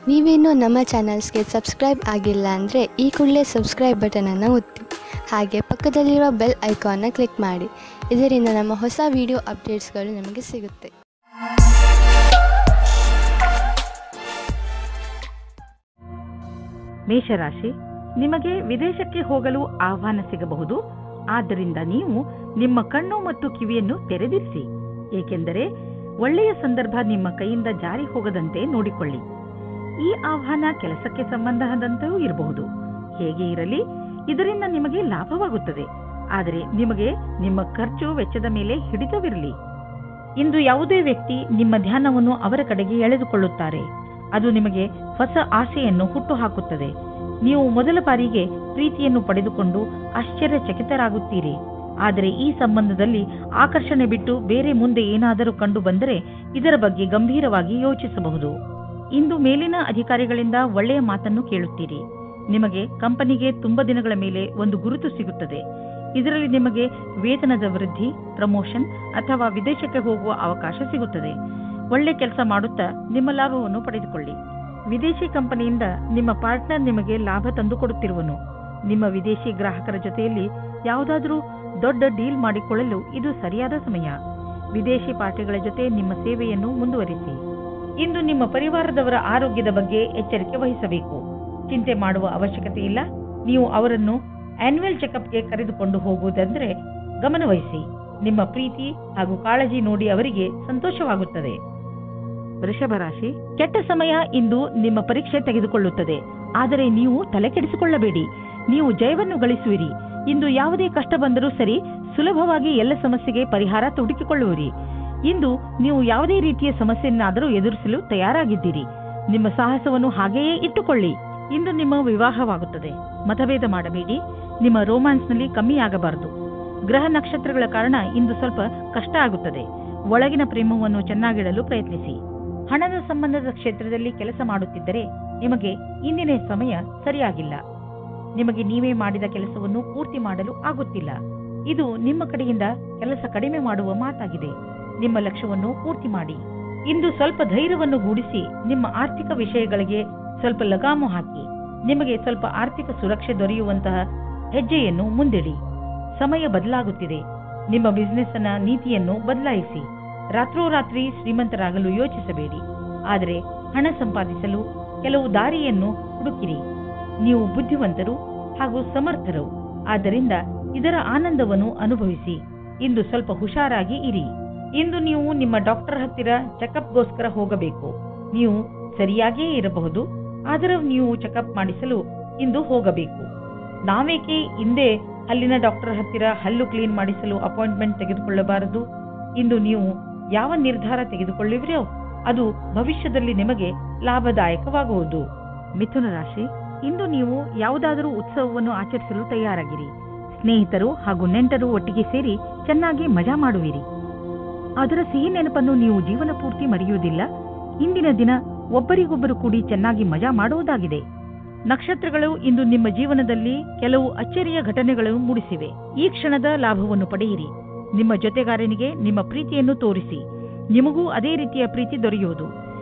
ನೀವೇನೂ ನಮ್ಮ ಚಾನಲ್ಸ್ಗೆ ಸಬ್ಸ್ಕ್ರೈಬ್ ಆಗಿಲ್ಲ ಅಂದರೆ ಈ ಕೂಡಲೇ ಸಬ್ಸ್ಕ್ರೈಬ್ ಬಟನನ್ನು ಒತ್ತಿ ಹಾಗೆ ಪಕ್ಕದಲ್ಲಿರುವ ಬೆಲ್ ಐಕಾನ್ನ ಕ್ಲಿಕ್ ಮಾಡಿ. ಇದರಿಂದ ನಮ್ಮ ಹೊಸ ವಿಡಿಯೋ ಅಪ್ಡೇಟ್ಸ್ಗಳು ನಿಮಗೆ ಸಿಗುತ್ತೆ. ಮೇಷರಾಶಿ, ನಿಮಗೆ ವಿದೇಶಕ್ಕೆ ಹೋಗಲು ಆಹ್ವಾನ ಸಿಗಬಹುದು. ಆದ್ದರಿಂದ ನೀವು ನಿಮ್ಮ ಕಣ್ಣು ಮತ್ತು ಕಿವಿಯನ್ನು ತೆರೆದಿರಿಸಿ, ಏಕೆಂದರೆ ಒಳ್ಳೆಯ ಸಂದರ್ಭ ನಿಮ್ಮ ಕೈಯಿಂದ ಜಾರಿ ಹೋಗದಂತೆ ನೋಡಿಕೊಳ್ಳಿ. ಈ ಆಹ್ವಾನ ಕೆಲಸಕ್ಕೆ ಸಂಬಂಧದಂತೆಯೂ ಇರಬಹುದು. ಹೇಗೆ ಇರಲಿ, ಇದರಿಂದ ನಿಮಗೆ ಲಾಭವಾಗುತ್ತದೆ. ಆದರೆ ನಿಮಗೆ ನಿಮ್ಮ ಖರ್ಚು ವೆಚ್ಚದ ಮೇಲೆ ಹಿಡಿತವಿರಲಿ. ಇಂದು ಯಾವುದೇ ವ್ಯಕ್ತಿ ನಿಮ್ಮ ಧ್ಯಾನವನ್ನು ಅವರ ಕಡೆಗೆ ಎಳೆದುಕೊಳ್ಳುತ್ತಾರೆ. ಅದು ನಿಮಗೆ ಹೊಸ ಆಸೆಯನ್ನು ಹುಟ್ಟುಹಾಕುತ್ತದೆ. ನೀವು ಮೊದಲ ಬಾರಿಗೆ ಪ್ರೀತಿಯನ್ನು ಪಡೆದುಕೊಂಡು ಆಶ್ಚರ್ಯಚಕಿತರಾಗುತ್ತೀರಿ. ಆದರೆ ಈ ಸಂಬಂಧದಲ್ಲಿ ಆಕರ್ಷಣೆ ಬಿಟ್ಟು ಬೇರೆ ಮುಂದೆ ಏನಾದರೂ ಕಂಡು ಬಂದರೆ ಇದರ ಬಗ್ಗೆ ಗಂಭೀರವಾಗಿ ಯೋಚಿಸಬಹುದು. ಇಂದು ಮೇಲಿನ ಅಧಿಕಾರಿಗಳಿಂದ ಒಳ್ಳೆಯ ಮಾತನ್ನು ಕೇಳುತ್ತೀರಿ. ನಿಮಗೆ ಕಂಪನಿಗೆ ತುಂಬ ದಿನಗಳ ಮೇಲೆ ಒಂದು ಗುರುತು ಸಿಗುತ್ತದೆ. ಇದರಲ್ಲಿ ನಿಮಗೆ ವೇತನದ ವೃದ್ಧಿ, ಪ್ರಮೋಷನ್ ಅಥವಾ ವಿದೇಶಕ್ಕೆ ಹೋಗುವ ಅವಕಾಶ ಸಿಗುತ್ತದೆ. ಒಳ್ಳೆ ಕೆಲಸ ಮಾಡುತ್ತಾ ನಿಮ್ಮ ಲಾಭವನ್ನು ಪಡೆದುಕೊಳ್ಳಿ. ವಿದೇಶಿ ಕಂಪನಿಯಿಂದ ನಿಮ್ಮ ಪಾರ್ಟ್ನರ್ ನಿಮಗೆ ಲಾಭ ತಂದುಕೊಡುತ್ತಿರುವನು. ನಿಮ್ಮ ವಿದೇಶಿ ಗ್ರಾಹಕರ ಜೊತೆಯಲ್ಲಿ ಯಾವುದಾದರೂ ದೊಡ್ಡ ಡೀಲ್ ಮಾಡಿಕೊಳ್ಳಲು ಇದು ಸರಿಯಾದ ಸಮಯ. ವಿದೇಶಿ ಪಾರ್ಟಿಗಳ ಜೊತೆ ನಿಮ್ಮ ಸೇವೆಯನ್ನು ಮುಂದುವರಿಸಿ. ಇಂದು ನಿಮ್ಮ ಪರಿವಾರದವರ ಆರೋಗ್ಯದ ಬಗ್ಗೆ ಎಚ್ಚರಿಕೆ ವಹಿಸಬೇಕು. ಚಿಂತೆ ಮಾಡುವ ಅವಶ್ಯಕತೆ ಇಲ್ಲ. ನೀವು ಅವರನ್ನು ಆನ್ಯುವಲ್ ಚೆಕಪ್ಗೆ ಕರೆದುಕೊಂಡು ಹೋಗುವುದೆಂದರೆ ಗಮನವಹಿಸಿ. ನಿಮ್ಮ ಪ್ರೀತಿ ಹಾಗೂ ಕಾಳಜಿ ನೋಡಿ ಅವರಿಗೆ ಸಂತೋಷವಾಗುತ್ತದೆ. ವೃಷಭ ರಾಶಿ, ಕೆಟ್ಟ ಸಮಯ ಇಂದು ನಿಮ್ಮ ಪರೀಕ್ಷೆ ತೆಗೆದುಕೊಳ್ಳುತ್ತದೆ. ಆದರೆ ನೀವು ತಲೆ ಕೆಡಿಸಿಕೊಳ್ಳಬೇಡಿ. ನೀವು ಜಯವನ್ನು ಗಳಿಸುವಿರಿ. ಇಂದು ಯಾವುದೇ ಕಷ್ಟ ಬಂದರೂ ಸರಿ, ಸುಲಭವಾಗಿ ಎಲ್ಲ ಸಮಸ್ಯೆಗೆ ಪರಿಹಾರ ಹುಡುಕಿಕೊಳ್ಳುವಿರಿ. ಇಂದು ನೀವು ಯಾವುದೇ ರೀತಿಯ ಸಮಸ್ಯೆಯನ್ನಾದರೂ ಎದುರಿಸಲು ತಯಾರಾಗಿದ್ದೀರಿ. ನಿಮ್ಮ ಸಾಹಸವನ್ನು ಹಾಗೆಯೇ ಇಟ್ಟುಕೊಳ್ಳಿ. ಇಂದು ನಿಮ್ಮ ವಿವಾಹವಾಗುತ್ತದೆ. ಮತಭೇದ ಮಾಡಬೇಡಿ. ನಿಮ್ಮ ರೋಮ್ಯಾನ್ಸ್ನಲ್ಲಿ ಕಮ್ಮಿಯಾಗಬಾರದು. ಗ್ರಹ ನಕ್ಷತ್ರಗಳ ಕಾರಣ ಇಂದು ಸ್ವಲ್ಪ ಕಷ್ಟ ಆಗುತ್ತದೆ. ಒಳಗಿನ ಪ್ರೇಮವನ್ನು ಚೆನ್ನಾಗಿಡಲು ಪ್ರಯತ್ನಿಸಿ. ಹಣದ ಸಂಬಂಧದ ಕ್ಷೇತ್ರದಲ್ಲಿ ಕೆಲಸ ಮಾಡುತ್ತಿದ್ದರೆ ನಿಮಗೆ ಇಂದಿನ ಸಮಯ ಸರಿಯಾಗಿಲ್ಲ. ನಿಮಗೆ ನೀವೇ ಮಾಡಿದ ಕೆಲಸವನ್ನು ಪೂರ್ತಿ ಮಾಡಲು ಆಗುತ್ತಿಲ್ಲ. ಇದು ನಿಮ್ಮ ಕಡೆಯಿಂದ ಕೆಲಸ ಕಡಿಮೆ ಮಾಡುವ ಮಾತಾಗಿದೆ. ನಿಮ್ಮ ಲಕ್ಷ್ಯವನ್ನು ಪೂರ್ತಿ ಮಾಡಿ. ಇಂದು ಸ್ವಲ್ಪ ಧೈರ್ಯವನ್ನು ಗೂಡಿಸಿ ನಿಮ್ಮ ಆರ್ಥಿಕ ವಿಷಯಗಳಿಗೆ ಸ್ವಲ್ಪ ಲಗಾಮು ಹಾಕಿ. ನಿಮಗೆ ಸ್ವಲ್ಪ ಆರ್ಥಿಕ ಸುರಕ್ಷೆ ದೊರೆಯುವಂತಹ ಹೆಜ್ಜೆಯನ್ನು ಮುಂದಿಡಿ. ಸಮಯ ಬದಲಾಗುತ್ತಿದೆ. ನಿಮ್ಮ ಬಿಸಿನೆಸ್ನ ನೀತಿಯನ್ನು ಬದಲಾಯಿಸಿ. ರಾತ್ರೋರಾತ್ರಿ ಶ್ರೀಮಂತರಾಗಲು ಯೋಚಿಸಬೇಡಿ. ಆದರೆ ಹಣ ಸಂಪಾದಿಸಲು ಕೆಲವು ದಾರಿಯನ್ನು ಹುಡುಕಿರಿ. ನೀವು ಬುದ್ಧಿವಂತರು ಹಾಗೂ ಸಮರ್ಥರು. ಆದ್ದರಿಂದ ಇದರ ಆನಂದವನ್ನು ಅನುಭವಿಸಿ. ಇಂದು ಸ್ವಲ್ಪ ಹುಷಾರಾಗಿ ಇರಿ. ಇಂದು ನೀವು ನಿಮ್ಮ ಡಾಕ್ಟರ್ ಹತ್ತಿರ ಚೆಕಪ್ಗೋಸ್ಕರ ಹೋಗಬೇಕು. ನೀವು ಸರಿಯಾಗಿಯೇ ಇರಬಹುದು, ಆದರೆ ನೀವು ಚೆಕಪ್ ಮಾಡಿಸಲು ಇಂದು ಹೋಗಬೇಕು. ನಾವೇಕೆ ಹಿಂದೆ ಹಲ್ಲಿನ ಡಾಕ್ಟರ್ ಹತ್ತಿರ ಹಲ್ಲು ಕ್ಲೀನ್ ಮಾಡಿಸಲು ಅಪಾಯಿಂಟ್ಮೆಂಟ್ ತೆಗೆದುಕೊಳ್ಳಬಾರದು? ಇಂದು ನೀವು ಯಾವ ನಿರ್ಧಾರ ತೆಗೆದುಕೊಳ್ಳುವಿರೋ ಅದು ಭವಿಷ್ಯದಲ್ಲಿ ನಿಮಗೆ ಲಾಭದಾಯಕವಾಗುವುದು. ಮಿಥುನ ರಾಶಿ, ಇಂದು ನೀವು ಯಾವುದಾದರೂ ಉತ್ಸವವನ್ನು ಆಚರಿಸಲು ತಯಾರಾಗಿರಿ. ಸ್ನೇಹಿತರು ಹಾಗೂ ನೆಂಟರು ಒಟ್ಟಿಗೆ ಸೇರಿ ಚೆನ್ನಾಗಿ ಮಜಾ ಮಾಡುವಿರಿ. ಅದರ ಸಿಹಿ ನೆನಪನ್ನು ನೀವು ಜೀವನ ಪೂರ್ತಿ ಮರೆಯುವುದಿಲ್ಲ. ಇಂದಿನ ದಿನ ಒಬ್ಬರಿಗೊಬ್ಬರು ಕೂಡಿ ಚೆನ್ನಾಗಿ ಮಜಾ ಮಾಡುವುದಾಗಿದೆ. ನಕ್ಷತ್ರಗಳು ಇಂದು ನಿಮ್ಮ ಜೀವನದಲ್ಲಿ ಕೆಲವು ಅಚ್ಚರಿಯ ಘಟನೆಗಳನ್ನು ಮೂಡಿಸಿವೆ. ಈ ಕ್ಷಣದ ಲಾಭವನ್ನು ಪಡೆಯಿರಿ. ನಿಮ್ಮ ಜೊತೆಗಾರನಿಗೆ ನಿಮ್ಮ ಪ್ರೀತಿಯನ್ನು ತೋರಿಸಿ. ನಿಮಗೂ ಅದೇ ರೀತಿಯ ಪ್ರೀತಿ ದೊರೆಯುವುದು.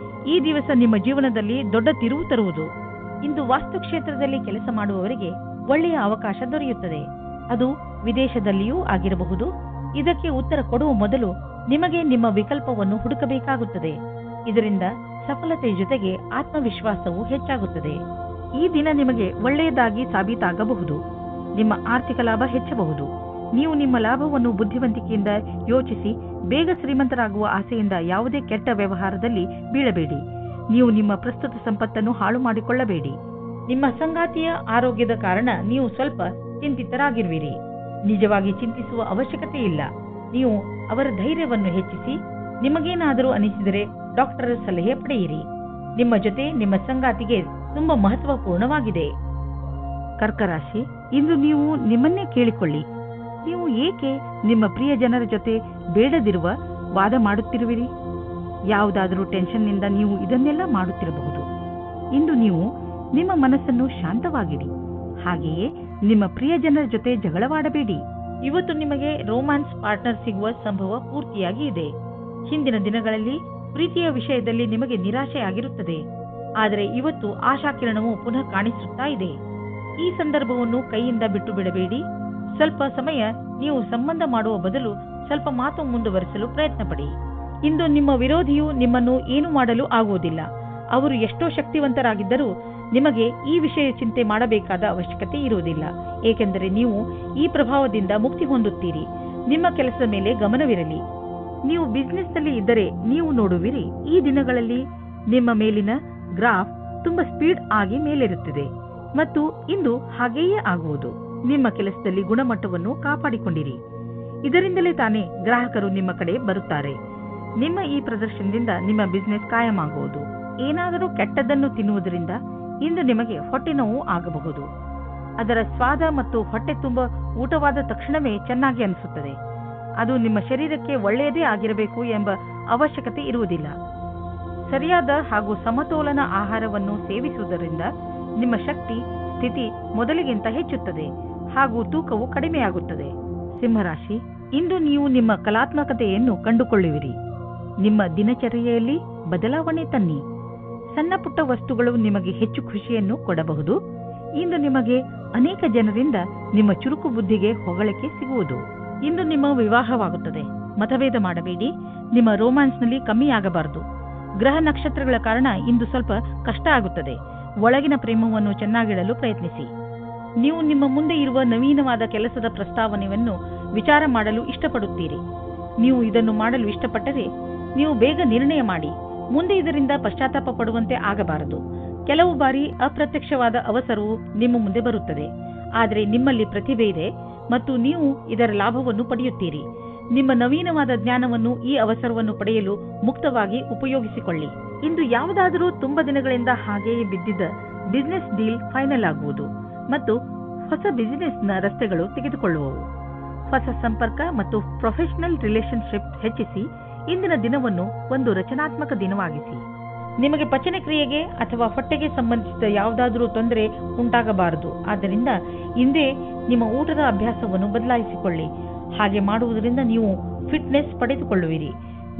ಈ ದಿವಸ ನಿಮ್ಮ ಜೀವನದಲ್ಲಿ ದೊಡ್ಡ ತಿರುವು ತರುವುದು. ಇಂದು ವಾಸ್ತುಕ್ಷೇತ್ರದಲ್ಲಿ ಕೆಲಸ ಮಾಡುವವರಿಗೆ ಒಳ್ಳೆಯ ಅವಕಾಶ ದೊರೆಯುತ್ತದೆ. ಅದು ವಿದೇಶದಲ್ಲಿಯೂ ಆಗಿರಬಹುದು. ಇದಕ್ಕೆ ಉತ್ತರ ಕೊಡುವ ಮೊದಲು ನಿಮಗೆ ನಿಮ್ಮ ವಿಕಲ್ಪವನ್ನು ಹುಡುಕಬೇಕಾಗುತ್ತದೆ. ಇದರಿಂದ ಸಫಲತೆಯ ಜೊತೆಗೆ ಆತ್ಮವಿಶ್ವಾಸವೂ ಹೆಚ್ಚಾಗುತ್ತದೆ. ಈ ದಿನ ನಿಮಗೆ ಒಳ್ಳೆಯದಾಗಿ ಸಾಬೀತಾಗಬಹುದು. ನಿಮ್ಮ ಆರ್ಥಿಕ ಲಾಭ ಹೆಚ್ಚಬಹುದು. ನೀವು ನಿಮ್ಮ ಲಾಭವನ್ನು ಬುದ್ಧಿವಂತಿಕೆಯಿಂದ ಯೋಚಿಸಿ. ಬೇಗ ಶ್ರೀಮಂತರಾಗುವ ಆಸೆಯಿಂದ ಯಾವುದೇ ಕೆಟ್ಟ ವ್ಯವಹಾರದಲ್ಲಿ ಬೀಳಬೇಡಿ. ನೀವು ನಿಮ್ಮ ಪ್ರಸ್ತುತ ಸಂಪತ್ತನ್ನು ಹಾಳು ಮಾಡಿಕೊಳ್ಳಬೇಡಿ. ನಿಮ್ಮ ಸಂಗಾತಿಯ ಆರೋಗ್ಯದ ಕಾರಣ ನೀವು ಸ್ವಲ್ಪ ಚಿಂತಿತರಾಗಿರುವಿರಿ. ನಿಜವಾಗಿ ಚಿಂತಿಸುವ ಅವಶ್ಯಕತೆ ಇಲ್ಲ. ನೀವು ಅವರ ಧೈರ್ಯವನ್ನು ಹೆಚ್ಚಿಸಿ. ನಿಮಗೇನಾದರೂ ಅನಿಸಿದರೆ ಡಾಕ್ಟರ್ ಸಲಹೆ ಪಡೆಯಿರಿ. ನಿಮ್ಮ ಜೊತೆ ನಿಮ್ಮ ಸಂಗಾತಿಗೆ ತುಂಬಾ ಮಹತ್ವಪೂರ್ಣವಾಗಿದೆ. ಕರ್ಕರಾಶಿ, ಇಂದು ನೀವು ನಿಮ್ಮನ್ನೇ ಕೇಳಿಕೊಳ್ಳಿ. ನೀವು ಏಕೆ ನಿಮ್ಮ ಪ್ರಿಯ ಜನರ ಜೊತೆ ಬೇಡದಿರುವ ವಾದ ಮಾಡುತ್ತಿರುವಿರಿ? ಯಾವುದಾದರೂ ಟೆನ್ಷನ್ನಿಂದ ನೀವು ಇದನ್ನೆಲ್ಲ ಮಾಡುತ್ತಿರಬಹುದು. ಇಂದು ನೀವು ನಿಮ್ಮ ಮನಸ್ಸನ್ನು ಶಾಂತವಾಗಿಡಿ. ಹಾಗೆಯೇ ನಿಮ್ಮ ಪ್ರಿಯ ಜನರ ಜೊತೆ ಜಗಳವಾಡಬೇಡಿ. ಇವತ್ತು ನಿಮಗೆ ರೋಮ್ಯಾನ್ಸ್ ಪಾರ್ಟ್ನರ್ ಸಿಗುವ ಸಂಭವ ಪೂರ್ತಿಯಾಗಿ ಇದೆ. ಹಿಂದಿನ ದಿನಗಳಲ್ಲಿ ಪ್ರೀತಿಯ ವಿಷಯದಲ್ಲಿ ನಿಮಗೆ ನಿರಾಶೆಯಾಗಿರುತ್ತದೆ. ಆದರೆ ಇವತ್ತು ಆಶಾಕಿರಣವು ಪುನಃ ಕಾಣಿಸುತ್ತಾ ಇದೆ. ಈ ಸಂದರ್ಭವನ್ನು ಕೈಯಿಂದ ಬಿಟ್ಟು ಬಿಡಬೇಡಿ. ಸ್ವಲ್ಪ ಸಮಯ ನೀವು ಸಂಬಂಧ ಮಾಡುವ ಬದಲು ಸ್ವಲ್ಪ ಮಾತು ಮುಂದುವರಿಸಲು ಪ್ರಯತ್ನ ಪಡಿ. ಇಂದು ನಿಮ್ಮ ವಿರೋಧಿಯು ನಿಮ್ಮನ್ನು ಏನು ಮಾಡಲು ಆಗುವುದಿಲ್ಲ. ಅವರು ಎಷ್ಟೋ ಶಕ್ತಿವಂತರಾಗಿದ್ದರೂ ನಿಮಗೆ ಈ ವಿಷಯ ಚಿಂತೆ ಮಾಡಬೇಕಾದ ಅವಶ್ಯಕತೆ ಇರುವುದಿಲ್ಲ, ಏಕೆಂದರೆ ನೀವು ಈ ಪ್ರಭಾವದಿಂದ ಮುಕ್ತಿ ಹೊಂದುತ್ತೀರಿ. ನಿಮ್ಮ ಕೆಲಸದ ಮೇಲೆ ಗಮನವಿರಲಿ. ನೀವು ಬಿಸಿನೆಸ್ನಲ್ಲಿ ಇದ್ದರೆ ನೀವು ನೋಡುವಿರಿ, ಈ ದಿನಗಳಲ್ಲಿ ನಿಮ್ಮ ಮೇಲಿನ ಗ್ರಾಫ್ ತುಂಬಾ ಸ್ಪೀಡ್ ಆಗಿ ಮೇಲೇರುತ್ತಿದೆ ಮತ್ತು ಇಂದು ಹಾಗೆಯೇ ಆಗುವುದು. ನಿಮ್ಮ ಕೆಲಸದಲ್ಲಿ ಗುಣಮಟ್ಟವನ್ನು ಕಾಪಾಡಿಕೊಂಡಿರಿ. ಇದರಿಂದಲೇ ತಾನೇ ಗ್ರಾಹಕರು ನಿಮ್ಮ ಕಡೆ ಬರುತ್ತಾರೆ. ನಿಮ್ಮ ಈ ಪ್ರದರ್ಶನದಿಂದ ನಿಮ್ಮ ಬಿಸಿನೆಸ್ ಕಾಯಮಾಗುವುದು. ಏನಾದರೂ ಕೆಟ್ಟದ್ದನ್ನು ತಿನ್ನುವುದರಿಂದ ಇಂದು ನಿಮಗೆ ಹೊಟ್ಟೆ ನೋವು ಆಗಬಹುದು. ಅದರ ಸ್ವಾದ ಮತ್ತು ಹೊಟ್ಟೆ ತುಂಬ ಊಟವಾದ ತಕ್ಷಣವೇ ಚೆನ್ನಾಗಿ ಅನಿಸುತ್ತದೆ. ಅದು ನಿಮ್ಮ ಶರೀರಕ್ಕೆ ಒಳ್ಳೆಯದೇ ಆಗಿರಬೇಕು ಎಂಬ ಅವಶ್ಯಕತೆ ಇರುವುದಿಲ್ಲ. ಸರಿಯಾದ ಹಾಗೂ ಸಮತೋಲನ ಆಹಾರವನ್ನು ಸೇವಿಸುವುದರಿಂದ ನಿಮ್ಮ ಶಕ್ತಿ ಸ್ಥಿತಿ ಮೊದಲಿಗಿಂತ ಹೆಚ್ಚುತ್ತದೆ ಹಾಗೂ ತೂಕವು ಕಡಿಮೆಯಾಗುತ್ತದೆ. ಸಿಂಹರಾಶಿ, ಇಂದು ನೀವು ನಿಮ್ಮ ಕಲಾತ್ಮಕತೆಯನ್ನು ಕಂಡುಕೊಳ್ಳುವಿರಿ. ನಿಮ್ಮ ದಿನಚರ್ಯೆಯಲ್ಲಿ ಬದಲಾವಣೆ ತನ್ನಿ. ಸಣ್ಣ ಪುಟ್ಟ ವಸ್ತುಗಳು ನಿಮಗೆ ಹೆಚ್ಚು ಖುಷಿಯನ್ನು ಕೊಡಬಹುದು. ಇಂದು ನಿಮಗೆ ಅನೇಕ ಜನರಿಂದ ನಿಮ್ಮ ಚುರುಕು ಬುದ್ಧಿಗೆ ಹೊಗಳಿಕೆ ಸಿಗುವುದು. ಇಂದು ನಿಮ್ಮ ವಿವಾಹವಾಗುತ್ತದೆ. ಮತಭೇದ ಮಾಡಬೇಡಿ. ನಿಮ್ಮ ರೋಮ್ಯಾನ್ಸ್ನಲ್ಲಿ ಕಮ್ಮಿಯಾಗಬಾರದು. ಗ್ರಹ ನಕ್ಷತ್ರಗಳ ಕಾರಣ ಇಂದು ಸ್ವಲ್ಪ ಕಷ್ಟ ಆಗುತ್ತದೆ. ಒಳಗಿನ ಪ್ರೇಮವನ್ನು ಚೆನ್ನಾಗಿಡಲು ಪ್ರಯತ್ನಿಸಿ. ನೀವು ನಿಮ್ಮ ಮುಂದೆ ಇರುವ ನವೀನವಾದ ಕೆಲಸದ ಪ್ರಸ್ತಾವನೆಯನ್ನು ವಿಚಾರ ಮಾಡಲು ಇಷ್ಟಪಡುತ್ತೀರಿ. ನೀವು ಇದನ್ನು ಮಾಡಲು ಇಷ್ಟಪಟ್ಟರೆ ನೀವು ಬೇಗ ನಿರ್ಣಯ ಮಾಡಿ. ಮುಂದೆ ಇದರಿಂದ ಪಶ್ಚಾತ್ತಾಪ ಪಡುವಂತೆ ಆಗಬಾರದು. ಕೆಲವು ಬಾರಿ ಅಪ್ರತ್ಯಕ್ಷವಾದ ಅವಸರವು ನಿಮ್ಮ ಮುಂದೆ ಬರುತ್ತದೆ, ಆದರೆ ನಿಮ್ಮಲ್ಲಿ ಪ್ರತಿಭೆ ಇದೆ ಮತ್ತು ನೀವು ಇದರ ಲಾಭವನ್ನು ಪಡೆಯುತ್ತೀರಿ. ನಿಮ್ಮ ನವೀನವಾದ ಜ್ಞಾನವನ್ನು ಈ ಅವಸರವನ್ನು ಪಡೆಯಲು ಮುಕ್ತವಾಗಿ ಉಪಯೋಗಿಸಿಕೊಳ್ಳಿ. ಇಂದು ಯಾವುದಾದರೂ ತುಂಬಾ ದಿನಗಳಿಂದ ಹಾಗೆಯೇ ಬಿದ್ದಿದ್ದ ಬಿಸಿನೆಸ್ ಡೀಲ್ ಫೈನಲ್ ಆಗುವುದು ಮತ್ತು ಹೊಸ ಬಿಸಿನೆಸ್ನ ರಸ್ತೆಗಳು ತೆಗೆದುಕೊಳ್ಳುವವು. ಹೊಸ ಸಂಪರ್ಕ ಮತ್ತು ಪ್ರೊಫೆಷನಲ್ ರಿಲೇಶನ್ಶಿಪ್ ಹೆಚ್ಚಿಸಿ. ಇಂದಿನ ದಿನವನ್ನು ಒಂದು ರಚನಾತ್ಮಕ ದಿನವಾಗಿಸಿ. ನಿಮಗೆ ಪಚನ ಕ್ರಿಯೆಗೆ ಅಥವಾ ಹೊಟ್ಟೆಗೆ ಸಂಬಂಧಿಸಿದ ಯಾವುದಾದರೂ ತೊಂದರೆ ಉಂಟಾಗಬಾರದು. ಆದ್ದರಿಂದ ಇಂದೇ ನಿಮ್ಮ ಊಟದ ಅಭ್ಯಾಸವನ್ನು ಬದಲಾಯಿಸಿಕೊಳ್ಳಿ. ಹಾಗೆ ಮಾಡುವುದರಿಂದ ನೀವು ಫಿಟ್ನೆಸ್ ಪಡೆದುಕೊಳ್ಳುವಿರಿ.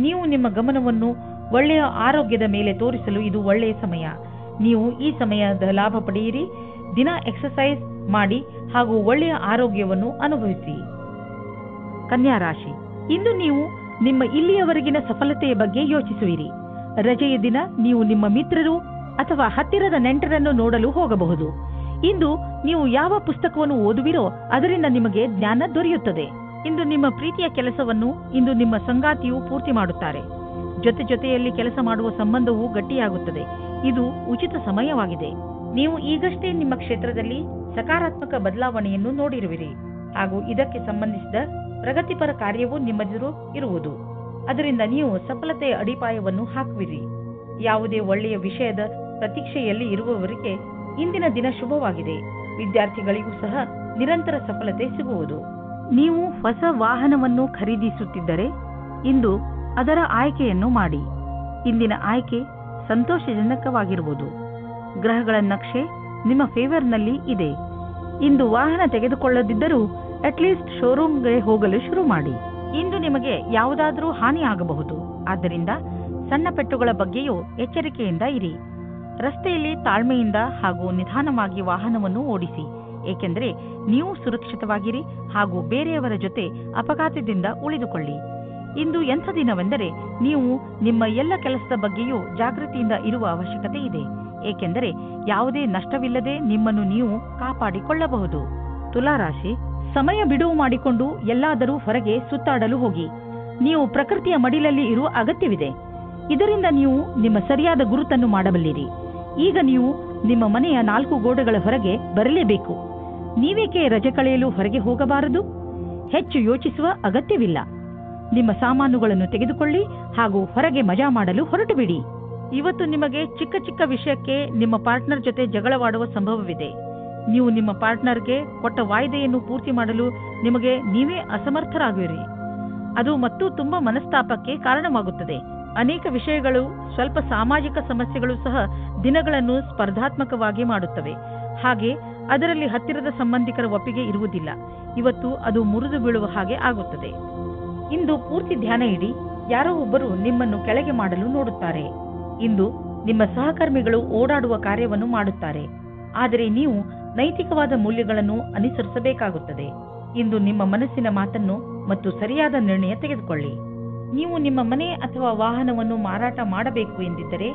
ನೀವು ನಿಮ್ಮ ಗಮನವನ್ನು ಒಳ್ಳೆಯ ಆರೋಗ್ಯದ ಮೇಲೆ ತೋರಿಸಲು ಇದು ಒಳ್ಳೆಯ ಸಮಯ. ನೀವು ಈ ಸಮಯದ ಲಾಭ ಪಡೆಯಿರಿ. ದಿನ ಎಕ್ಸರ್ಸೈಸ್ ಮಾಡಿ ಹಾಗೂ ಒಳ್ಳೆಯ ಆರೋಗ್ಯವನ್ನು ಅನುಭವಿಸಿ. ಕನ್ಯಾ ರಾಶಿ, ಇಂದು ನೀವು ನಿಮ್ಮ ಇಲ್ಲಿಯವರೆಗಿನ ಸಫಲತೆಯ ಬಗ್ಗೆ ಯೋಚಿಸುವಿರಿ. ರಜೆಯ ದಿನ ನೀವು ನಿಮ್ಮ ಮಿತ್ರರು ಅಥವಾ ಹತ್ತಿರದ ನೆಂಟರನ್ನು ನೋಡಲು ಹೋಗಬಹುದು. ಇಂದು ನೀವು ಯಾವ ಪುಸ್ತಕವನ್ನು ಓದುವಿರೋ ಅದರಿಂದ ನಿಮಗೆ ಜ್ಞಾನ ದೊರೆಯುತ್ತದೆ. ಇಂದು ನಿಮ್ಮ ಪ್ರೀತಿಯ ಕೆಲಸವನ್ನು ಇಂದು ನಿಮ್ಮ ಸಂಗಾತಿಯು ಪೂರ್ತಿ ಮಾಡುತ್ತಾರೆ. ಜೊತೆಯಲ್ಲಿ ಕೆಲಸ ಮಾಡುವ ಸಂಬಂಧವು ಗಟ್ಟಿಯಾಗುತ್ತದೆ. ಇದು ಉಚಿತ ಸಮಯವಾಗಿದೆ. ನೀವು ಈಗಷ್ಟೇ ನಿಮ್ಮ ಕ್ಷೇತ್ರದಲ್ಲಿ ಸಕಾರಾತ್ಮಕ ಬದಲಾವಣೆಯನ್ನು ನೋಡಿರುವಿರಿ ಹಾಗೂ ಇದಕ್ಕೆ ಸಂಬಂಧಿಸಿದ ಪ್ರಗತಿಪರ ಕಾರ್ಯವೂ ನಿಮ್ಮೆದುರು ಇರುವುದು. ಅದರಿಂದ ನೀವು ಸಫಲತೆಯ ಅಡಿಪಾಯವನ್ನು ಹಾಕುವಿರಿ. ಯಾವುದೇ ಒಳ್ಳೆಯ ವಿಷಯದ ಪ್ರತೀಕ್ಷೆಯಲ್ಲಿ ಇರುವವರಿಗೆ ಇಂದಿನ ದಿನ ಶುಭವಾಗಿದೆ. ವಿದ್ಯಾರ್ಥಿಗಳಿಗೂ ಸಹ ನಿರಂತರ ಸಫಲತೆ ಸಿಗುವುದು. ನೀವು ಹೊಸ ವಾಹನವನ್ನು ಖರೀದಿಸುತ್ತಿದ್ದರೆ ಇಂದು ಅದರ ಆಯ್ಕೆಯನ್ನು ಮಾಡಿ. ಇಂದಿನ ಆಯ್ಕೆ ಸಂತೋಷಜನಕವಾಗಿರುವುದು. ಗ್ರಹಗಳ ನಕ್ಷೆ ನಿಮ್ಮ ಫೇವರ್ನಲ್ಲಿ ಇದೆ. ಇಂದು ವಾಹನ ತೆಗೆದುಕೊಳ್ಳದಿದ್ದರೂ ಅಟ್ಲೀಸ್ಟ್ ಶೋರೂಮ್ಗೆ ಹೋಗಲು ಶುರು ಮಾಡಿ. ಇಂದು ನಿಮಗೆ ಯಾವುದಾದರೂ ಹಾನಿ ಆಗಬಹುದು. ಆದ್ದರಿಂದ ಸಣ್ಣ ಪೆಟ್ಟುಗಳ ಬಗ್ಗೆಯೂ ಎಚ್ಚರಿಕೆಯಿಂದ ಇರಿ. ರಸ್ತೆಯಲ್ಲಿ ತಾಳ್ಮೆಯಿಂದ ಹಾಗೂ ನಿಧಾನವಾಗಿ ವಾಹನವನ್ನು ಓಡಿಸಿ, ಏಕೆಂದರೆ ನೀವು ಸುರಕ್ಷಿತವಾಗಿರಿ ಹಾಗೂ ಬೇರೆಯವರ ಜೊತೆ ಅಪಘಾತದಿಂದ ಉಳಿದುಕೊಳ್ಳಿ. ಇಂದು ಎಂಥ ದಿನವೆಂದರೆ ನೀವು ನಿಮ್ಮ ಎಲ್ಲ ಕೆಲಸದ ಬಗ್ಗೆಯೂ ಜಾಗೃತಿಯಿಂದ ಇರುವ ಅವಶ್ಯಕತೆ ಇದೆ, ಏಕೆಂದರೆ ಯಾವುದೇ ನಷ್ಟವಿಲ್ಲದೆ ನಿಮ್ಮನ್ನು ನೀವು ಕಾಪಾಡಿಕೊಳ್ಳಬಹುದು. ತುಲಾರಾಶಿ, ಸಮಯ ಬಿಡುವು ಮಾಡಿಕೊಂಡು ಎಲ್ಲಾದರೂ ಹೊರಗೆ ಸುತ್ತಾಡಲು ಹೋಗಿ. ನೀವು ಪ್ರಕೃತಿಯ ಮಡಿಲಲ್ಲಿ ಇರುವ ಅಗತ್ಯವಿದೆ. ಇದರಿಂದ ನೀವು ನಿಮ್ಮ ಸರಿಯಾದ ಗುರುತನ್ನು ಮಾಡಬಲ್ಲಿರಿ. ಈಗ ನೀವು ನಿಮ್ಮ ಮನೆಯ 4 ಗೋಡೆಗಳ ಹೊರಗೆ ಬರಲೇಬೇಕು. ನೀವೇಕೆ ರಜೆ ಕಳೆಯಲು ಹೊರಗೆ ಹೋಗಬಾರದು? ಹೆಚ್ಚು ಯೋಚಿಸುವ ಅಗತ್ಯವಿಲ್ಲ. ನಿಮ್ಮ ಸಾಮಾನುಗಳನ್ನು ತೆಗೆದುಕೊಳ್ಳಿ ಹಾಗೂ ಹೊರಗೆ ಮಜಾ ಮಾಡಲು ಹೊರಟು ಬಿಡಿ. ಇವತ್ತು ನಿಮಗೆ ಚಿಕ್ಕ ಚಿಕ್ಕ ವಿಷಯಕ್ಕೆ ನಿಮ್ಮ ಪಾರ್ಟ್ನರ್ ಜೊತೆ ಜಗಳವಾಡುವ ಸಂಭವವಿದೆ. ನೀವು ನಿಮ್ಮ ಪಾರ್ಟ್ನರ್ಗೆ ಕೊಟ್ಟ ವಾಯ್ದೆಯನ್ನು ಪೂರ್ತಿ ಮಾಡಲು ನಿಮಗೆ ನೀವೇ ಅಸಮರ್ಥರಾಗುವಿರಿ. ಅದು ಮತ್ತು ತುಂಬಾ ಮನಸ್ತಾಪಕ್ಕೆ ಕಾರಣವಾಗುತ್ತದೆ. ಅನೇಕ ವಿಷಯಗಳು, ಸ್ವಲ್ಪ ಸಾಮಾಜಿಕ ಸಮಸ್ಯೆಗಳು ಸಹ ದಿನಗಳನ್ನು ಸ್ಪರ್ಧಾತ್ಮಕವಾಗಿ ಮಾಡುತ್ತವೆ. ಹಾಗೆ ಅದರಲ್ಲಿ ಹತ್ತಿರದ ಸಂಬಂಧಿಕರ ಒಪ್ಪಿಗೆ ಇರುವುದಿಲ್ಲ. ಇವತ್ತು ಅದು ಮುರಿದು ಬೀಳುವ ಹಾಗೆ ಆಗುತ್ತದೆ. ಇಂದು ಪೂರ್ತಿ ಧ್ಯಾನ ಇಡಿ. ಯಾರೋ ಒಬ್ಬರು ನಿಮ್ಮನ್ನು ಕೆಳಗೆ ಮಾಡಲು ನೋಡುತ್ತಾರೆ. ಇಂದು ನಿಮ್ಮ ಸಹಕರ್ಮಿಗಳು ಓಡಾಡುವ ಕಾರ್ಯವನ್ನು ಮಾಡುತ್ತಾರೆ, ಆದರೆ ನೀವು ನೈತಿಕವಾದ ಮೌಲ್ಯಗಳನ್ನು ಅನುಸರಿಸಬೇಕಾಗುತ್ತದೆ. ಇಂದು ನಿಮ್ಮ ಮನಸ್ಸಿನ ಮಾತನ್ನು ಮತ್ತು ಸರಿಯಾದ ನಿರ್ಣಯ ತೆಗೆದುಕೊಳ್ಳಿ. ನೀವು ನಿಮ್ಮ ಮನೆ ಅಥವಾ ವಾಹನವನ್ನು ಮಾರಾಟ ಮಾಡಬೇಕು ಎಂದಿದ್ದರೆ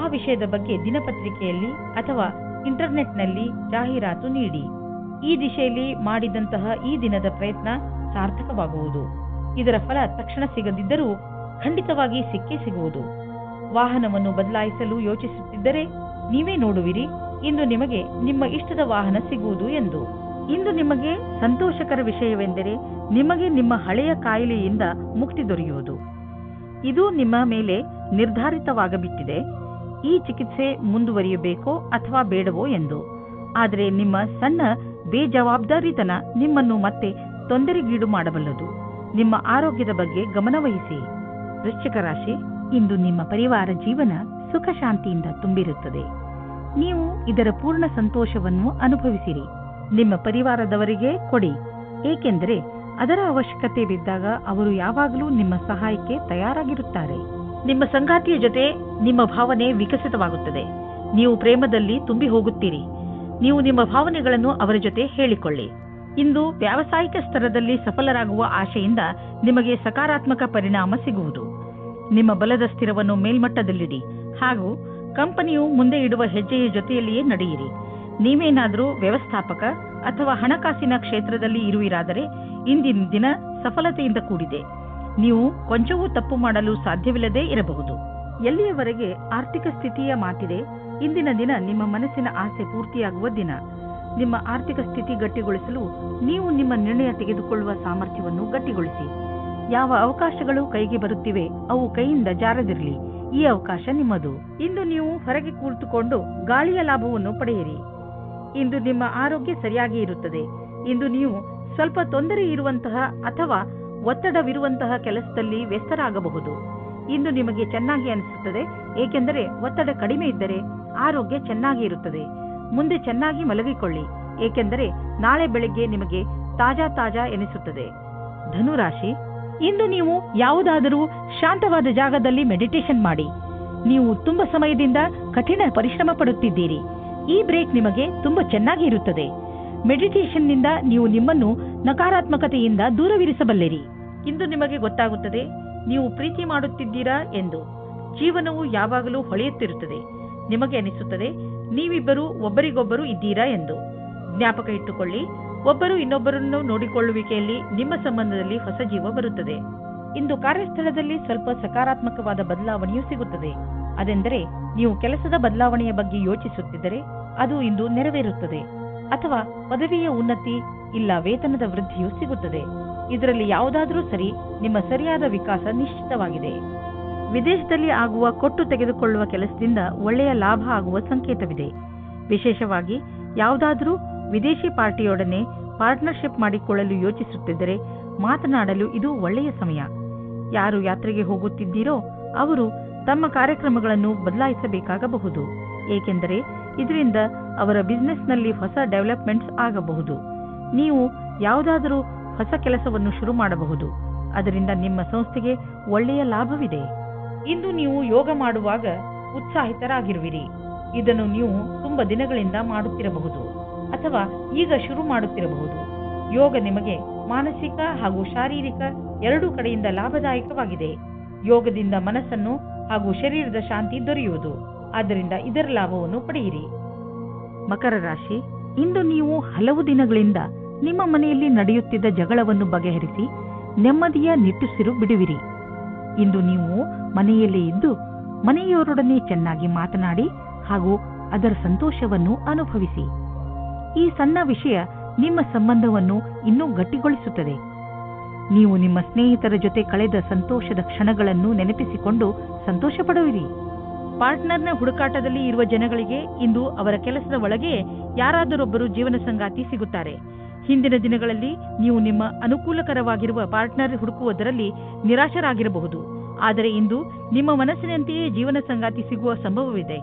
ಆ ವಿಷಯದ ಬಗ್ಗೆ ದಿನಪತ್ರಿಕೆಯಲ್ಲಿ ಅಥವಾ ಇಂಟರ್ನೆಟ್ನಲ್ಲಿ ಜಾಹೀರಾತು ನೀಡಿ. ಈ ದಿಶೆಯಲ್ಲಿ ಮಾಡಿದಂತಹ ಈ ದಿನದ ಪ್ರಯತ್ನ ಸಾರ್ಥಕವಾಗುವುದು. ಇದರ ಫಲ ತಕ್ಷಣ ಸಿಗದಿದ್ದರೂ ಖಂಡಿತವಾಗಿ ಸಿಕ್ಕೇ ಸಿಗುವುದು. ವಾಹನವನ್ನು ಬದಲಾಯಿಸಲು ಯೋಚಿಸುತ್ತಿದ್ದರೆ ನೀವೇ ನೋಡುವಿರಿ ಇಂದು ನಿಮಗೆ ನಿಮ್ಮ ಇಷ್ಟದ ವಾಹನ ಸಿಗುವುದು ಎಂದು. ಇಂದು ನಿಮಗೆ ಸಂತೋಷಕರ ವಿಷಯವೆಂದರೆ ನಿಮಗೆ ನಿಮ್ಮ ಹಳೆಯ ಕಾಯಿಲೆಯಿಂದ ಮುಕ್ತಿ ದೊರೆಯುವುದು. ಇದು ನಿಮ್ಮ ಮೇಲೆ ನಿರ್ಧಾರಿತವಾಗಬಿಟ್ಟಿದೆ, ಈ ಚಿಕಿತ್ಸೆ ಮುಂದುವರಿಯಬೇಕೋ ಅಥವಾ ಬೇಡವೋ ಎಂದು. ಆದರೆ ನಿಮ್ಮ ಸಣ್ಣ ಬೇಜವಾಬ್ದಾರಿತನ ನಿಮ್ಮನ್ನು ಮತ್ತೆ ತೊಂದರೆಗೀಡು ಮಾಡಬಲ್ಲದು. ನಿಮ್ಮ ಆರೋಗ್ಯದ ಬಗ್ಗೆ ಗಮನವಹಿಸಿ. ವೃಶ್ಚಿಕ ರಾಶಿ, ಇಂದು ನಿಮ್ಮ ಪರಿವಾರ ಜೀವನ ಸುಖ ಶಾಂತಿಯಿಂದ ತುಂಬಿರುತ್ತದೆ. ನೀವು ಇದರ ಪೂರ್ಣ ಸಂತೋಷವನ್ನು ಅನುಭವಿಸಿರಿ. ನಿಮ್ಮ ಪರಿವಾರದವರಿಗೆ ಕೊಡಿ, ಏಕೆಂದರೆ ಅದರ ಅವಶ್ಯಕತೆ ಬಿದ್ದಾಗ ಅವರು ಯಾವಾಗಲೂ ನಿಮ್ಮ ಸಹಾಯಕ್ಕೆ ತಯಾರಾಗಿರುತ್ತಾರೆ. ನಿಮ್ಮ ಸಂಗಾತಿಯ ಜೊತೆ ನಿಮ್ಮ ಭಾವನೆ ವಿಕಸಿತವಾಗುತ್ತದೆ. ನೀವು ಪ್ರೇಮದಲ್ಲಿ ತುಂಬಿ ಹೋಗುತ್ತೀರಿ. ನೀವು ನಿಮ್ಮ ಭಾವನೆಗಳನ್ನು ಅವರ ಜೊತೆ ಹೇಳಿಕೊಳ್ಳಿ. ಇಂದು ವ್ಯಾವಸಾಯಿಕ ಸ್ತರದಲ್ಲಿ ಸಫಲರಾಗುವ ಆಶೆಯಿಂದ ನಿಮಗೆ ಸಕಾರಾತ್ಮಕ ಪರಿಣಾಮ ಸಿಗುವುದು. ನಿಮ್ಮ ಬಲದ ಸ್ಥಿರವನ್ನು ಮೇಲ್ಮಟ್ಟದಲ್ಲಿಡಿ ಹಾಗೂ ಕಂಪನಿಯು ಮುಂದೆ ಇಡುವ ಹೆಜ್ಜೆಯ ಜೊತೆಯಲ್ಲಿಯೇ ನಡೆಯಿರಿ. ನೀವೇನಾದರೂ ವ್ಯವಸ್ಥಾಪಕ ಅಥವಾ ಹಣಕಾಸಿನ ಕ್ಷೇತ್ರದಲ್ಲಿ ಇರುವಿರಾದರೆ ಇಂದಿನ ದಿನ ಸಫಲತೆಯಿಂದ ಕೂಡಿದೆ. ನೀವು ಕೊಂಚವೂ ತಪ್ಪು ಮಾಡಲು ಸಾಧ್ಯವಿಲ್ಲದೆ ಇರಬಹುದು. ಎಲ್ಲಿಯವರೆಗೆ ಆರ್ಥಿಕ ಸ್ಥಿತಿಯ ಮಾತಿದೆ, ಇಂದಿನ ದಿನ ನಿಮ್ಮ ಮನಸ್ಸಿನ ಆಸೆ ಪೂರ್ತಿಯಾಗುವ ದಿನ. ನಿಮ್ಮ ಆರ್ಥಿಕ ಸ್ಥಿತಿ ಗಟ್ಟಿಗೊಳಿಸಲು ನೀವು ನಿಮ್ಮ ನಿರ್ಣಯ ತೆಗೆದುಕೊಳ್ಳುವ ಸಾಮರ್ಥ್ಯವನ್ನು ಗಟ್ಟಿಗೊಳಿಸಿ. ಯಾವ ಅವಕಾಶಗಳು ಕೈಗೆ ಬರುತ್ತಿವೆ ಅವು ಕೈಯಿಂದ ಜಾರದಿರಲಿ. ಈ ಅವಕಾಶ ನಿಮ್ಮದು. ಇಂದು ನೀವು ಹೊರಗೆ ಕುಳಿತುಕೊಂಡು ಗಾಳಿಯ ಲಾಭವನ್ನು ಪಡೆಯಿರಿ. ಇಂದು ನಿಮ್ಮ ಆರೋಗ್ಯ ಸರಿಯಾಗಿ ಇರುತ್ತದೆ. ಇಂದು ನೀವು ಸ್ವಲ್ಪ ತೊಂದರೆ ಇರುವಂತಹ ಅಥವಾ ಒತ್ತಡವಿರುವಂತಹ ಕೆಲಸದಲ್ಲಿ ವ್ಯಸ್ತರಾಗಬಹುದು. ಇಂದು ನಿಮಗೆ ಚೆನ್ನಾಗಿ ಅನಿಸುತ್ತದೆ, ಏಕೆಂದರೆ ಒತ್ತಡ ಕಡಿಮೆ ಇದ್ದರೆ ಆರೋಗ್ಯ ಚೆನ್ನಾಗಿ ಇರುತ್ತದೆ. ಮುಂದೆ ಚೆನ್ನಾಗಿ ಮಲಗಿಕೊಳ್ಳಿ, ಏಕೆಂದರೆ ನಾಳೆ ಬೆಳಗ್ಗೆ ನಿಮಗೆ ತಾಜಾ ಎನಿಸುತ್ತದೆ. ಧನುರಾಶಿ, ಇಂದು ನೀವು ಯಾವುದಾದರೂ ಶಾಂತವಾದ ಜಾಗದಲ್ಲಿ ಮೆಡಿಟೇಷನ್ ಮಾಡಿ. ನೀವು ತುಂಬಾ ಸಮಯದಿಂದ ಕಠಿಣ ಪರಿಶ್ರಮ ಪಡುತ್ತಿದ್ದೀರಿ. ಈ ಬ್ರೇಕ್ ನಿಮಗೆ ತುಂಬಾ ಚೆನ್ನಾಗಿ ಇರುತ್ತದೆ. ಮೆಡಿಟೇಷನ್ನಿಂದ ನೀವು ನಿಮ್ಮನ್ನು ನಕಾರಾತ್ಮಕತೆಯಿಂದ ದೂರವಿರಿಸಬಲ್ಲಿರಿ. ಇಂದು ನಿಮಗೆ ಗೊತ್ತಾಗುತ್ತದೆ ನೀವು ಪ್ರೀತಿ ಮಾಡುತ್ತಿದ್ದೀರಾ ಎಂದು. ಜೀವನವು ಯಾವಾಗಲೂ ಹೊಳೆಯುತ್ತಿರುತ್ತದೆ. ನಿಮಗೆ ಅನಿಸುತ್ತದೆ ನೀವಿಬ್ಬರು ಒಬ್ಬರಿಗೊಬ್ಬರು ಇದ್ದೀರಾ ಎಂದು. ಜ್ಞಾಪಕ ಇಟ್ಟುಕೊಳ್ಳಿ, ಒಬ್ಬರು ಇನ್ನೊಬ್ಬರನ್ನು ನೋಡಿಕೊಳ್ಳುವಿಕೆಯಲ್ಲಿ ನಿಮ್ಮ ಸಂಬಂಧದಲ್ಲಿ ಹೊಸ ಜೀವ ಬರುತ್ತದೆ. ಇಂದು ಕಾರ್ಯಸ್ಥಳದಲ್ಲಿ ಸ್ವಲ್ಪ ಸಕಾರಾತ್ಮಕವಾದ ಬದಲಾವಣೆಯೂ ಸಿಗುತ್ತದೆ. ಅದೆಂದರೆ ನೀವು ಕೆಲಸದ ಬದಲಾವಣೆಯ ಬಗ್ಗೆ ಯೋಚಿಸುತ್ತಿದ್ದರೆ ಅದು ಇಂದು ನೆರವೇರುತ್ತದೆ. ಅಥವಾ ಪದವಿಯ ಉನ್ನತಿ ಇಲ್ಲ ವೇತನದ ವೃದ್ಧಿಯೂ ಸಿಗುತ್ತದೆ. ಇದರಲ್ಲಿ ಯಾವುದಾದರೂ ಸರಿ, ನಿಮ್ಮ ಸರಿಯಾದ ವಿಕಾಸ ನಿಶ್ಚಿತವಾಗಿದೆ. ವಿದೇಶದಲ್ಲಿ ಆಗುವ ಕೊಟ್ಟು ತೆಗೆದುಕೊಳ್ಳುವ ಕೆಲಸದಿಂದ ಒಳ್ಳೆಯ ಲಾಭ ಆಗುವ ಸಂಕೇತವಿದೆ. ವಿಶೇಷವಾಗಿ ಯಾವುದಾದರೂ ವಿದೇಶಿ ಪಾರ್ಟಿಯೊಡನೆ ಪಾರ್ಟ್ನರ್ಶಿಪ್ ಮಾಡಿಕೊಳ್ಳಲು ಯೋಚಿಸುತ್ತಿದ್ದರೆ ಮಾತನಾಡಲು ಇದು ಒಳ್ಳೆಯ ಸಮಯ. ಯಾರು ಯಾತ್ರೆಗೆ ಹೋಗುತ್ತಿದ್ದೀರೋ ಅವರು ತಮ್ಮ ಕಾರ್ಯಕ್ರಮಗಳನ್ನು ಬದಲಾಯಿಸಬೇಕಾಗಬಹುದು, ಏಕೆಂದರೆ ಇದರಿಂದ ಅವರ ಬಿಸಿನೆಸ್ನಲ್ಲಿ ಹೊಸ ಡೆವಲಪ್ಮೆಂಟ್ಸ್ ಆಗಬಹುದು. ನೀವು ಯಾವುದಾದರೂ ಹೊಸ ಕೆಲಸವನ್ನು ಶುರು ಮಾಡಬಹುದು. ಅದರಿಂದ ನಿಮ್ಮ ಸಂಸ್ಥೆಗೆ ಒಳ್ಳೆಯ ಲಾಭವಿದೆ. ಇಂದು ನೀವು ಯೋಗ ಮಾಡುವಾಗ ಉತ್ಸಾಹಿತರಾಗಿರುವಿರಿ. ಇದನ್ನು ನೀವು ತುಂಬಾ ದಿನಗಳಿಂದ ಮಾಡುತ್ತಿರಬಹುದು ಅಥವಾ ಈಗ ಶುರು ಮಾಡುತ್ತಿರಬಹುದು. ಯೋಗ ನಿಮಗೆ ಮಾನಸಿಕ ಹಾಗೂ ಶಾರೀರಿಕ ಎರಡೂ ಕಡೆಯಿಂದ ಲಾಭದಾಯಕವಾಗಿದೆ. ಯೋಗದಿಂದ ಮನಸ್ಸನ್ನು ಹಾಗೂ ಶರೀರದ ಶಾಂತಿ ದೊರೆಯುವುದು. ಆದ್ದರಿಂದ ಇದರ ಲಾಭವನ್ನು ಪಡೆಯಿರಿ. ಮಕರ ರಾಶಿ, ಇಂದು ನೀವು ಹಲವು ದಿನಗಳಿಂದ ನಿಮ್ಮ ಮನೆಯಲ್ಲಿ ನಡೆಯುತ್ತಿದ್ದ ಜಗಳವನ್ನು ಬಗೆಹರಿಸಿ ನೆಮ್ಮದಿಯ ನಿಟ್ಟುಸಿರು ಬಿಡುವಿರಿ. ಇಂದು ನೀವು ಮನೆಯಲ್ಲೇ ಇದ್ದು ಮನೆಯವರೊಡನೆ ಚೆನ್ನಾಗಿ ಮಾತನಾಡಿ ಹಾಗೂ ಅದರ ಸಂತೋಷವನ್ನು ಅನುಭವಿಸಿ. ಈ ಸಣ್ಣ ವಿಷಯ ನಿಮ್ಮ ಸಂಬಂಧವನ್ನು ಇನ್ನೂ ಗಟ್ಟಿಗೊಳಿಸುತ್ತದೆ. ನೀವು ನಿಮ್ಮ ಸ್ನೇಹಿತರ ಜೊತೆ ಕಳೆದ ಸಂತೋಷದ ಕ್ಷಣಗಳನ್ನು ನೆನಪಿಸಿಕೊಂಡು ಸಂತೋಷ ಪಡುವಿರಿ. ಪಾರ್ಟ್ನರ್ನ ಹುಡುಕಾಟದಲ್ಲಿ ಇರುವ ಜನಗಳಿಗೆ ಇಂದು ಅವರ ಕೆಲಸದ ಒಳಗೆ ಯಾರಾದರೊಬ್ಬರು ಜೀವನ ಸಂಗಾತಿ ಸಿಗುತ್ತಾರೆ. ಹಿಂದಿನ ದಿನಗಳಲ್ಲಿ ನೀವು ನಿಮ್ಮ ಅನುಕೂಲಕರವಾಗಿರುವ ಪಾರ್ಟ್ನರ್ ಹುಡುಕುವುದರಲ್ಲಿ ನಿರಾಶರಾಗಿರಬಹುದು. ಆದರೆ ಇಂದು ನಿಮ್ಮ ಮನಸ್ಸಿನಂತೆಯೇ ಜೀವನ ಸಂಗಾತಿ ಸಿಗುವ ಸಂಭವವಿದೆ.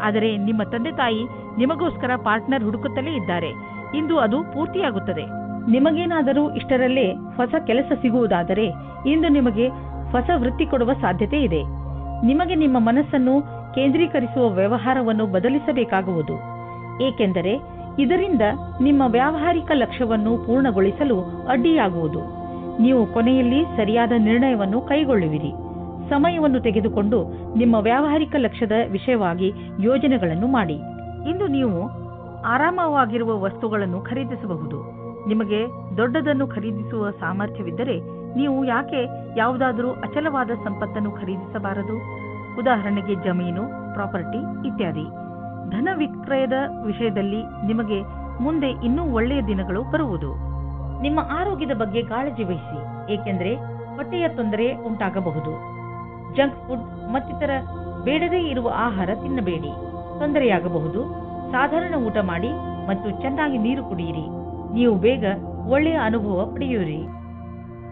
ಆದರೆ ನಿಮ್ಮ ತಂದೆ ತಾಯಿ ನಿಮಗೋಸ್ಕರ ಪಾರ್ಟ್ನರ್ ಹುಡುಕುತ್ತಲೇ ಇದ್ದಾರೆ. ಇಂದು ಅದು ಪೂರ್ತಿಯಾಗುತ್ತದೆ. ನಿಮಗೇನಾದರೂ ಇಷ್ಟರಲ್ಲೇ ಹೊಸ ಕೆಲಸ ಸಿಗುವುದಾದರೆ ಇಂದು ನಿಮಗೆ ಹೊಸ ವೃತ್ತಿ ಕೊಡುವ ಸಾಧ್ಯತೆ ಇದೆ. ನಿಮಗೆ ನಿಮ್ಮ ಮನಸ್ಸನ್ನು ಕೇಂದ್ರೀಕರಿಸುವ ವ್ಯವಹಾರವನ್ನು ಬದಲಿಸಬೇಕಾಗುವುದು. ಏಕೆಂದರೆ ಇದರಿಂದ ನಿಮ್ಮ ವ್ಯಾವಹಾರಿಕ ಲಕ್ಷ್ಯವನ್ನು ಪೂರ್ಣಗೊಳಿಸಲು ಅಡ್ಡಿಯಾಗುವುದು. ನೀವು ಕೊನೆಯಲ್ಲಿ ಸರಿಯಾದ ನಿರ್ಣಯವನ್ನು ಕೈಗೊಳ್ಳುವಿರಿ. ಸಮಯವನ್ನು ತೆಗೆದುಕೊಂಡು ನಿಮ್ಮ ವ್ಯಾವಹಾರಿಕ ಲಕ್ಷ್ಯದ ವಿಷಯವಾಗಿ ಯೋಜನೆಗಳನ್ನು ಮಾಡಿ. ಇಂದು ನೀವು ಆರಾಮವಾಗಿರುವ ವಸ್ತುಗಳನ್ನು ಖರೀದಿಸಬಹುದು. ನಿಮಗೆ ದೊಡ್ಡದನ್ನು ಖರೀದಿಸುವ ಸಾಮರ್ಥ್ಯವಿದ್ದರೆ ನೀವು ಯಾಕೆ ಯಾವುದಾದರೂ ಅಚಲವಾದ ಸಂಪತ್ತನ್ನು ಖರೀದಿಸಬಾರದು? ಉದಾಹರಣೆಗೆ ಜಮೀನು, ಪ್ರಾಪರ್ಟಿ ಇತ್ಯಾದಿ. ಧನ ವಿಕ್ರಯದ ವಿಷಯದಲ್ಲಿ ನಿಮಗೆ ಮುಂದೆ ಇನ್ನೂ ಒಳ್ಳೆಯ ದಿನಗಳು ಬರುವುದು. ನಿಮ್ಮ ಆರೋಗ್ಯದ ಬಗ್ಗೆ ಕಾಳಜಿ ವಹಿಸಿ, ಏಕೆಂದರೆ ಹೊಟ್ಟೆಯ ತೊಂದರೆ ಉಂಟಾಗಬಹುದು. ಜಂಕ್ ಫುಡ್ ಮತ್ತಿತರ ಬೇಡದೇ ಇರುವ ಆಹಾರ ತಿನ್ನಬೇಡಿ, ತೊಂದರೆಯಾಗಬಹುದು. ಸಾಧಾರಣ ಊಟ ಮಾಡಿ ಮತ್ತು ಚೆನ್ನಾಗಿ ನೀರು ಕುಡಿಯಿರಿ. ನೀವು ಬೇಗ ಒಳ್ಳೆಯ ಅನುಭವ ಪಡೆಯುವಿರಿ.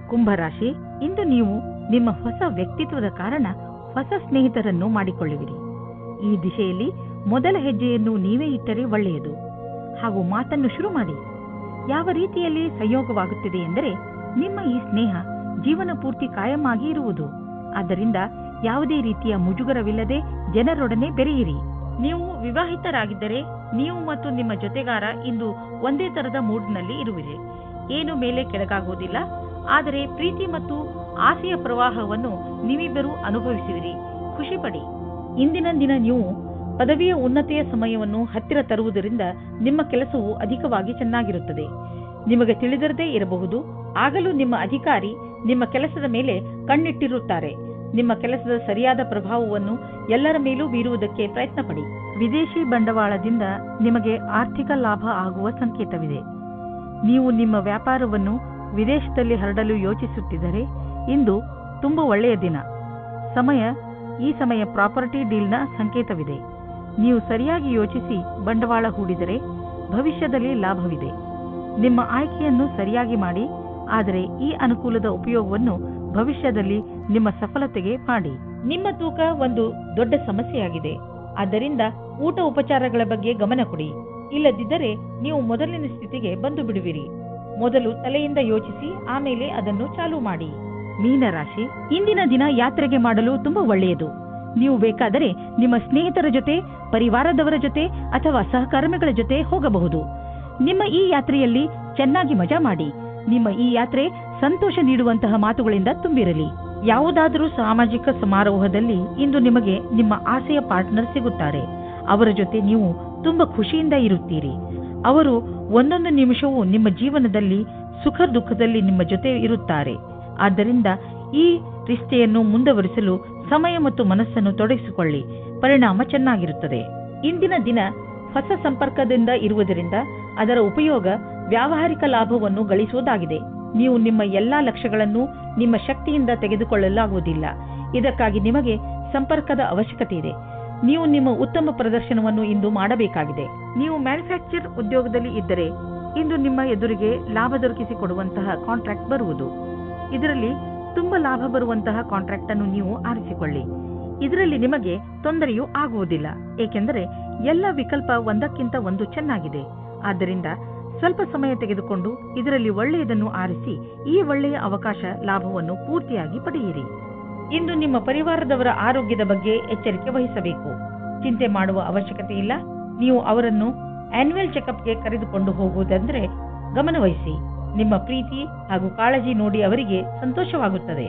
ಕುಂಭರಾಶಿ, ಇಂದು ನೀವು ನಿಮ್ಮ ಹೊಸ ವ್ಯಕ್ತಿತ್ವದ ಕಾರಣ ಹೊಸ ಸ್ನೇಹಿತರನ್ನು ಮಾಡಿಕೊಳ್ಳುವಿರಿ. ಈ ದಿಶೆಯಲ್ಲಿ ಮೊದಲ ಹೆಜ್ಜೆಯನ್ನು ನೀವೇ ಇಟ್ಟರೆ ಒಳ್ಳೆಯದು. ಹಾಗೂ ಮಾತನ್ನು ಶುರು ಮಾಡಿ. ಯಾವ ರೀತಿಯಲ್ಲಿ ಸಂಯೋಗವಾಗುತ್ತಿದೆ ಎಂದರೆ ನಿಮ್ಮ ಈ ಸ್ನೇಹ ಜೀವನ ಪೂರ್ತಿ ಕಾಯಮಾಗಿ ಇರುವುದು. ಆದ್ದರಿಂದ ಯಾವುದೇ ರೀತಿಯ ಮುಜುಗರವಿಲ್ಲದೆ ಜನರೊಡನೆ ಬೆರೆಯಿರಿ. ನೀವು ವಿವಾಹಿತರಾಗಿದ್ದರೆ ನೀವು ಮತ್ತು ನಿಮ್ಮ ಜೊತೆಗಾರ ಇಂದು ಒಂದೇ ತರದ ಮೂಡ್ನಲ್ಲಿ ಇರುವಿರಿ. ಏನು ಮೇಲೆ ಕೆಳಗಾಗುವುದಿಲ್ಲ, ಆದರೆ ಪ್ರೀತಿ ಮತ್ತು ಆಸೆಯ ಪ್ರವಾಹವನ್ನು ನೀವಿಬ್ಬರೂ ಅನುಭವಿಸುವಿರಿ. ಖುಷಿಪಡಿ. ಇಂದಿನ ದಿನ ನೀವು ಪದವಿಯ ಉನ್ನತಿಯ ಸಮಯವನ್ನು ಹತ್ತಿರ ತರುವುದರಿಂದ ನಿಮ್ಮ ಕೆಲಸವು ಅಧಿಕವಾಗಿ ಚೆನ್ನಾಗಿರುತ್ತದೆ. ನಿಮಗೆ ತಿಳಿದಿರದೇ ಇರಬಹುದು, ಆಗಲೂ ನಿಮ್ಮ ಅಧಿಕಾರಿ ನಿಮ್ಮ ಕೆಲಸದ ಮೇಲೆ ಕಣ್ಣಿಟ್ಟಿರುತ್ತಾರೆ. ನಿಮ್ಮ ಕೆಲಸದ ಸರಿಯಾದ ಪ್ರಭಾವವನ್ನು ಎಲ್ಲರ ಮೇಲೂ ಬೀರುವುದಕ್ಕೆ ಪ್ರಯತ್ನ ಪಡಿ. ವಿದೇಶಿ ಬಂಡವಾಳದಿಂದ ನಿಮಗೆ ಆರ್ಥಿಕ ಲಾಭ ಆಗುವ ಸಂಕೇತವಿದೆ. ನೀವು ನಿಮ್ಮ ವ್ಯಾಪಾರವನ್ನು ವಿದೇಶದಲ್ಲಿ ಹರಡಲು ಯೋಚಿಸುತ್ತಿದ್ದರೆ ಇಂದು ತುಂಬಾ ಒಳ್ಳೆಯ ದಿನ. ಈ ಸಮಯ ಪ್ರಾಪರ್ಟಿ ಡೀಲ್ನ ಸಂಕೇತವಿದೆ. ನೀವು ಸರಿಯಾಗಿ ಯೋಚಿಸಿ ಬಂಡವಾಳ ಹೂಡಿದರೆ ಭವಿಷ್ಯದಲ್ಲಿ ಲಾಭವಿದೆ. ನಿಮ್ಮ ಆಯ್ಕೆಯನ್ನು ಸರಿಯಾಗಿ ಮಾಡಿ, ಆದರೆ ಈ ಅನುಕೂಲದ ಉಪಯೋಗವನ್ನು ಭವಿಷ್ಯದಲ್ಲಿ ನಿಮ್ಮ ಸಫಲತೆಗೆ ಮಾಡಿ. ನಿಮ್ಮ ತೂಕ ಒಂದು ದೊಡ್ಡ ಸಮಸ್ಯೆಯಾಗಿದೆ. ಆದ್ದರಿಂದ ಊಟ ಉಪಚಾರಗಳ ಬಗ್ಗೆ ಗಮನ ಕೊಡಿ. ಇಲ್ಲದಿದ್ದರೆ ನೀವು ಮೊದಲಿನ ಸ್ಥಿತಿಗೆ ಬಂದು ಬಿಡುವಿರಿ. ಮೊದಲು ತಲೆಯಿಂದ ಯೋಚಿಸಿ, ಆಮೇಲೆ ಅದನ್ನು ಚಾಲೂ ಮಾಡಿ. ಮೀನರಾಶಿ, ಇಂದಿನ ದಿನ ಯಾತ್ರೆಗೆ ಮಾಡಲು ತುಂಬಾ ಒಳ್ಳೆಯದು. ನೀವು ಬೇಕಾದರೆ ನಿಮ್ಮ ಸ್ನೇಹಿತರ ಜೊತೆ, ಪರಿವಾರದವರ ಜೊತೆ ಅಥವಾ ಸಹಕರ್ಮಿಗಳ ಜೊತೆ ಹೋಗಬಹುದು. ನಿಮ್ಮ ಈ ಯಾತ್ರೆಯಲ್ಲಿ ಚೆನ್ನಾಗಿ ಮಜಾ ಮಾಡಿ. ನಿಮ್ಮ ಈ ಯಾತ್ರೆ ಸಂತೋಷ ನೀಡುವಂತಹ ಮಾತುಗಳಿಂದ ತುಂಬಿರಲಿ. ಯಾವುದಾದರೂ ಸಾಮಾಜಿಕ ಸಮಾರೋಹದಲ್ಲಿ ಇಂದು ನಿಮಗೆ ನಿಮ್ಮ ಆಸೆಯ ಪಾರ್ಟ್ನರ್ ಸಿಗುತ್ತಾರೆ. ಅವರ ಜೊತೆ ನೀವು ತುಂಬಾ ಖುಷಿಯಿಂದ ಇರುತ್ತೀರಿ. ಅವರು ಒಂದೊಂದು ನಿಮಿಷವೂ ನಿಮ್ಮ ಜೀವನದಲ್ಲಿ ಸುಖ ದುಃಖದಲ್ಲಿ ನಿಮ್ಮ ಜೊತೆ ಇರುತ್ತಾರೆ. ಆದ್ದರಿಂದ ಈ ರಿಶ್ತೆಯನ್ನು ಮುಂದುವರಿಸಲು ಸಮಯ ಮತ್ತು ಮನಸ್ಸನ್ನು ತೊಡಗಿಸಿಕೊಳ್ಳಿ. ಪರಿಣಾಮ ಚೆನ್ನಾಗಿರುತ್ತದೆ. ಇಂದಿನ ದಿನ ಹೊಸ ಸಂಪರ್ಕದಿಂದ ಇರುವುದರಿಂದ ಅದರ ಉಪಯೋಗ ವ್ಯಾವಹಾರಿಕ ಲಾಭವನ್ನು ಗಳಿಸುವುದಾಗಿದೆ. ನೀವು ನಿಮ್ಮ ಎಲ್ಲಾ ಲಕ್ಷ್ಯಗಳನ್ನು ನಿಮ್ಮ ಶಕ್ತಿಯಿಂದ ತೆಗೆದುಕೊಳ್ಳಲಾಗುವುದಿಲ್ಲ. ಇದಕ್ಕಾಗಿ ನಿಮಗೆ ಸಂಪರ್ಕದ ಅವಶ್ಯಕತೆ ಇದೆ. ನೀವು ನಿಮ್ಮ ಉತ್ತಮ ಪ್ರದರ್ಶನವನ್ನು ಇಂದು ಮಾಡಬೇಕಾಗಿದೆ. ನೀವು ಮ್ಯಾನುಫ್ಯಾಕ್ಚರ್ ಉದ್ಯೋಗದಲ್ಲಿ ಇದ್ದರೆ ಇಂದು ನಿಮ್ಮ ಎದುರಿಗೆ ಲಾಭ ದೊರಕಿಸಿಕೊಡುವಂತಹ ಕಾಂಟ್ರಾಕ್ಟ್ ಬರುವುದು. ಇದರಲ್ಲಿ ತುಂಬಾ ಲಾಭ ಬರುವಂತಹ ಕಾಂಟ್ರಾಕ್ಟ್ ಅನ್ನು ನೀವು ಆರಿಸಿಕೊಳ್ಳಿ. ಇದರಲ್ಲಿ ನಿಮಗೆ ತೊಂದರೆಯೂ ಆಗುವುದಿಲ್ಲ, ಏಕೆಂದರೆ ಎಲ್ಲ ವಿಕಲ್ಪ ಒಂದಕ್ಕಿಂತ ಒಂದು ಚೆನ್ನಾಗಿದೆ. ಆದ್ದರಿಂದ ಸ್ವಲ್ಪ ಸಮಯ ತೆಗೆದುಕೊಂಡು ಇದರಲ್ಲಿ ಒಳ್ಳೆಯದನ್ನು ಆರಿಸಿ ಈ ಒಳ್ಳೆಯ ಅವಕಾಶ ಲಾಭವನ್ನು ಪೂರ್ತಿಯಾಗಿ ಪಡೆಯಿರಿ. ಇಂದು ನಿಮ್ಮ ಪರಿವಾರದವರ ಆರೋಗ್ಯದ ಬಗ್ಗೆ ಎಚ್ಚರಿಕೆ ವಹಿಸಬೇಕು. ಚಿಂತೆ ಮಾಡುವ ಅವಶ್ಯಕತೆ ಇಲ್ಲ. ನೀವು ಅವರನ್ನು ಆನ್ಯುವಲ್ ಚೆಕಪ್ಗೆ ಕರೆದುಕೊಂಡು ಹೋಗುವುದಂದ್ರೆ ಗಮನವಹಿಸಿ. ನಿಮ್ಮ ಪ್ರೀತಿ ಹಾಗೂ ಕಾಳಜಿ ನೋಡಿ ಅವರಿಗೆ ಸಂತೋಷವಾಗುತ್ತದೆ.